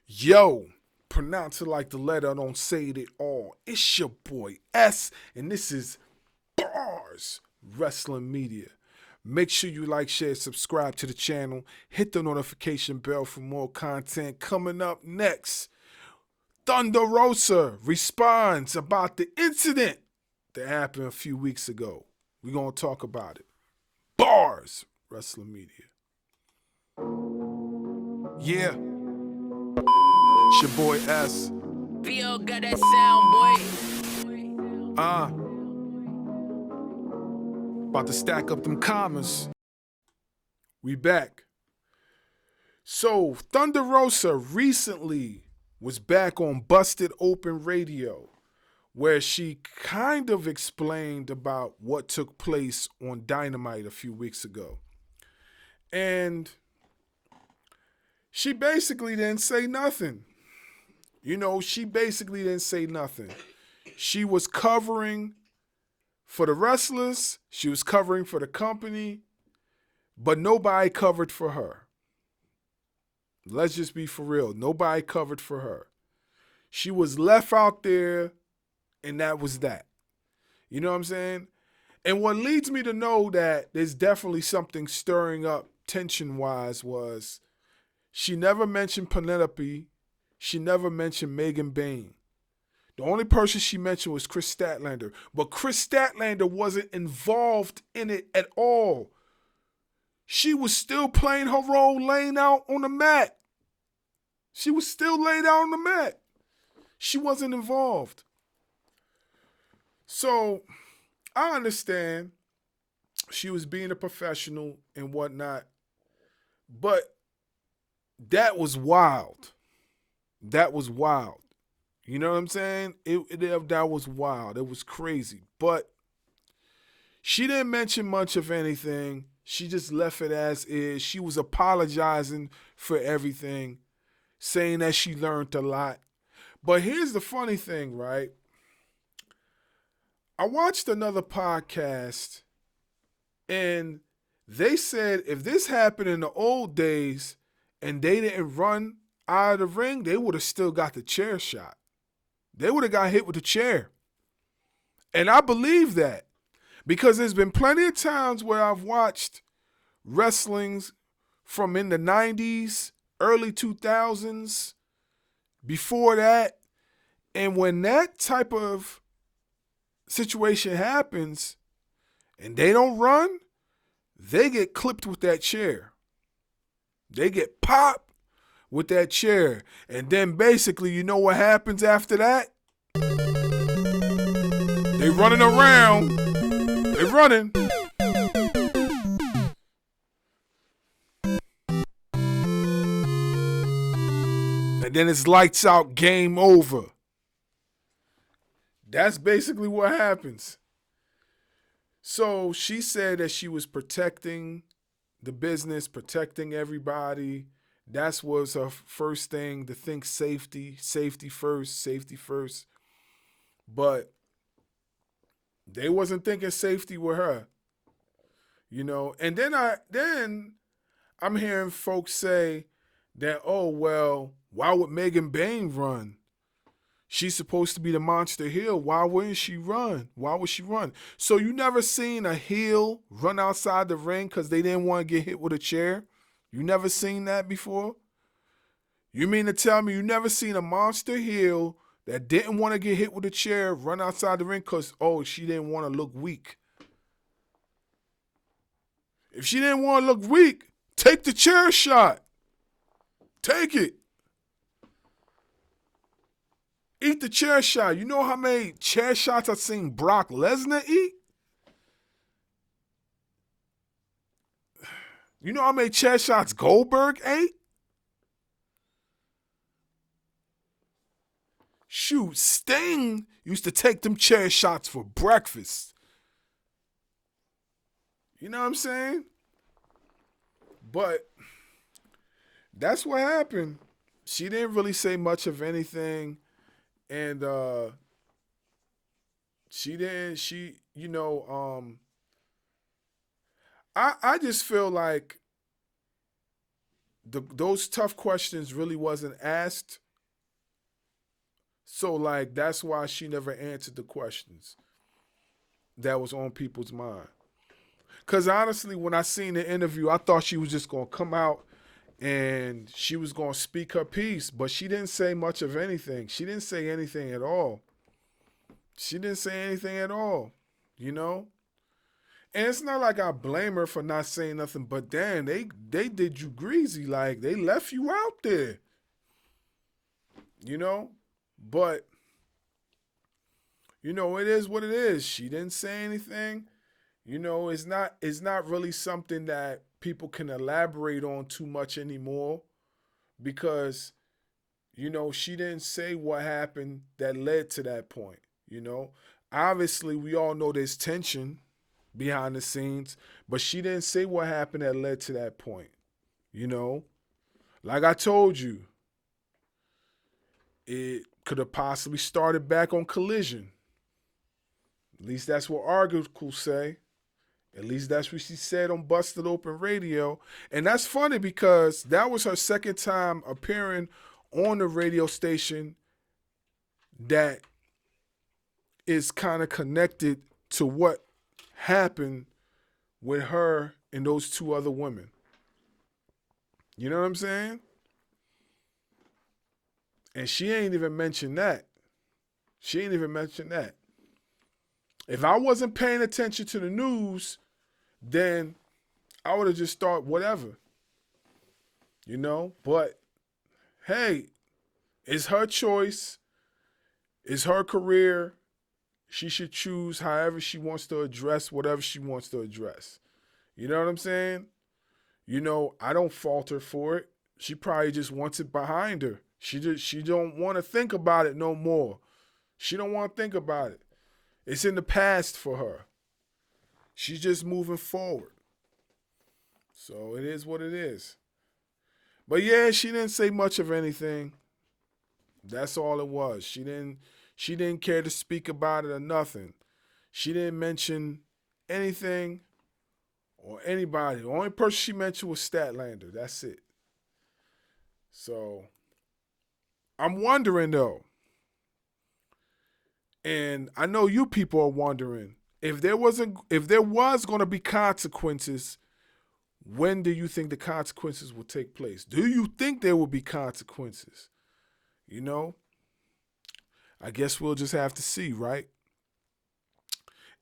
Yo, pronounce it like the letter, don't say it at all. It's your boy S, and this is BARZ Wrestling Media. Make sure you like, share, subscribe to the channel. Hit the notification bell for more content. Coming up next, Thunder Rosa responds about the incident that happened a few weeks ago. We're going to talk about it. BARZ Wrestling Media. Yeah, it's your boy S. VO got that sound, boy. About to stack up them commas. We back. So, Thunder Rosa recently was back on Busted Open Radio, where she kind of explained about what took place on Dynamite a few weeks ago. And she basically didn't say nothing. She basically didn't say nothing. She was covering for the wrestlers, she was covering for the company, but nobody covered for her. Let's just be for real. Nobody covered for her. She was left out there, and that was that. You know what I'm saying? And what leads me to know that there's definitely something stirring up tension-wise was she never mentioned Penelope. She never mentioned Megan Bain. The only person she mentioned was Chris Statlander. But Chris Statlander wasn't involved in it at all. She was still playing her role laying out on the mat. She was still laid out on the mat. She wasn't involved. So, I understand she was being a professional and whatnot. But that was wild. That was wild. You know what I'm saying? That was wild. It was crazy. But she didn't mention much of anything. She just left it as is. She was apologizing for everything, saying that she learned a lot. But here's the funny thing, right? I watched another podcast, and they said if this happened in the old days and they didn't run out of the ring, they would have still got the chair shot. They would have got hit with a chair. And I believe that because there's been plenty of times where I've watched wrestlings from in the 90s, early 2000s, before that. And when that type of situation happens and they don't run, they get clipped with that chair. They get popped with that chair. And then basically, you know what happens after that? They running around. They running. And then it's lights out, game over. That's basically what happens. So she said that she was protecting the business, protecting everybody. That was her first thing, to think safety first. But they wasn't thinking safety with her, And then I'm hearing folks say that, oh, well, why would Megan Bain run? She's supposed to be the monster heel. Why wouldn't she run? Why would she run? So you never seen a heel run outside the ring because they didn't want to get hit with a chair? You never seen that before? You mean to tell me you never seen a monster heel that didn't want to get hit with a chair run outside the ring because, oh, she didn't want to look weak? If she didn't want to look weak, take the chair shot. Take it. Eat the chair shot. You know how many chair shots I've seen Brock Lesnar eat? You know how many chair shots Goldberg ate? Shoot, Sting used to take them chair shots for breakfast. You know what I'm saying? But that's what happened. She didn't really say much of anything. And I just feel like those tough questions really wasn't asked. So like that's why she never answered the questions that was on people's mind. Cause honestly, when I seen the interview, I thought she was just gonna come out and she was gonna speak her piece, but she didn't say much of anything. She didn't say anything at all. She didn't say anything at all, you know? And it's not like I blame her for not saying nothing, but damn, they did you greasy. Like, they left you out there, you know? But, you know, it is what it is. She didn't say anything. You know, it's not really something that people can elaborate on too much anymore because, you know, she didn't say what happened that led to that point, you know. Obviously, we all know there's tension behind the scenes, but she didn't say what happened that led to that point, you know. Like I told you, it could have possibly started back on Collision. At least that's what articles say. At least that's what she said on Busted Open Radio. And that's funny because that was her second time appearing on the radio station that is kind of connected to what happened with her and those two other women. You know what I'm saying? And she ain't even mentioned that. She ain't even mentioned that. If I wasn't paying attention to the news, then I would have just thought whatever, you know? But, hey, it's her choice. It's her career. She should choose however she wants to address whatever she wants to address. You know what I'm saying? You know, I don't fault her for it. She probably just wants it behind her. She don't want to think about it no more. She don't want to think about it. It's in the past for her. She's just moving forward. So it is what it is. But yeah, she didn't say much of anything. That's all it was. She didn't care to speak about it or nothing. She didn't mention anything or anybody. The only person she mentioned was Statlander. That's it. So I'm wondering though, and I know you people are wondering, if there was going to be consequences, when do you think the consequences will take place? Do you think there will be consequences? You know? I guess we'll just have to see, right?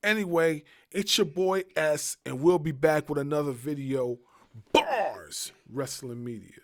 Anyway, it's your boy S, and we'll be back with another video. BARZ Wrestling Media.